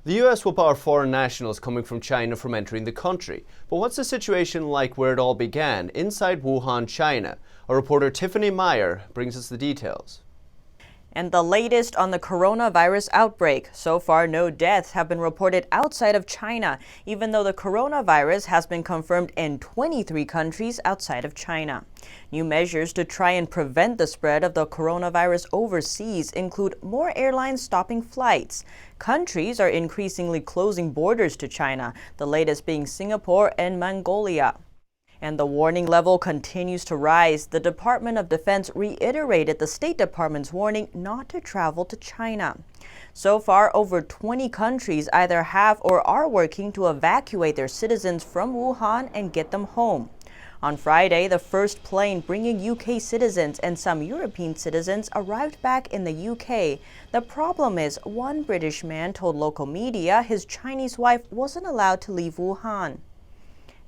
The US will bar foreign nationals coming from China from entering the country. But what's the situation like where it all began, inside Wuhan, China? Our reporter Tiffany Meyer brings us the details. And the latest on the coronavirus outbreak. So far, no deaths have been reported outside of China, even though the coronavirus has been confirmed in 23 countries outside of China. New measures to try and prevent the spread of the coronavirus overseas include more airlines stopping flights. Countries are increasingly closing borders to China, the latest being Singapore and Mongolia. And the warning level continues to rise. The Department of Defense reiterated the State Department's warning not to travel to China. So far, over 20 countries either have or are working to evacuate their citizens from Wuhan and get them home. On Friday, the first plane bringing UK citizens and some European citizens arrived back in the UK. The problem is, one British man told local media his Chinese wife wasn't allowed to leave Wuhan.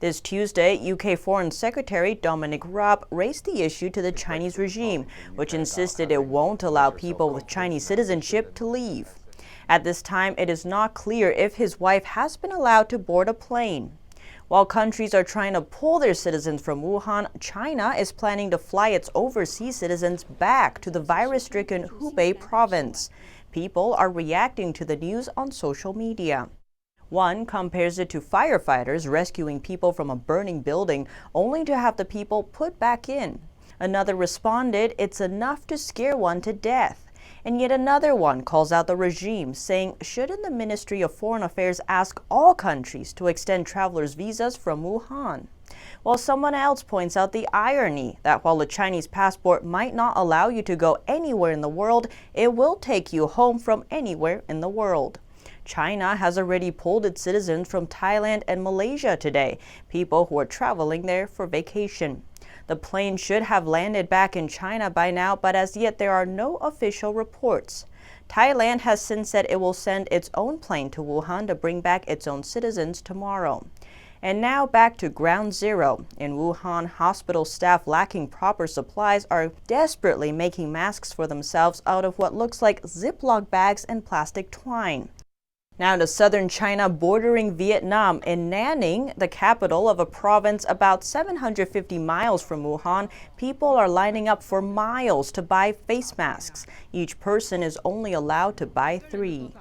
This Tuesday, UK Foreign Secretary Dominic Raab raised the issue to the Chinese regime, which insisted it won't allow people with Chinese citizenship to leave. At this time, it is not clear if his wife has been allowed to board a plane. While countries are trying to pull their citizens from Wuhan, China is planning to fly its overseas citizens back to the virus-stricken Hubei province. People are reacting to the news on social media. One compares it to firefighters rescuing people from a burning building only to have the people put back in. Another responded, "It's enough to scare one to death." And yet another one calls out the regime, saying, shouldn't the Ministry of Foreign Affairs ask all countries to extend travelers' visas from Wuhan? While someone else points out the irony that while a Chinese passport might not allow you to go anywhere in the world, it will take you home from anywhere in the world. China has already pulled its citizens from Thailand and Malaysia today, people who are traveling there for vacation. The plane should have landed back in China by now, but as yet there are no official reports. Thailand has since said it will send its own plane to Wuhan to bring back its own citizens tomorrow. And now back to ground zero. In Wuhan, hospital staff lacking proper supplies are desperately making masks for themselves out of what looks like Ziploc bags and plastic twine. Now to southern China bordering Vietnam, in Nanning, the capital of a province about 750 miles from Wuhan, people are lining up for miles to buy face masks. Each person is only allowed to buy 3.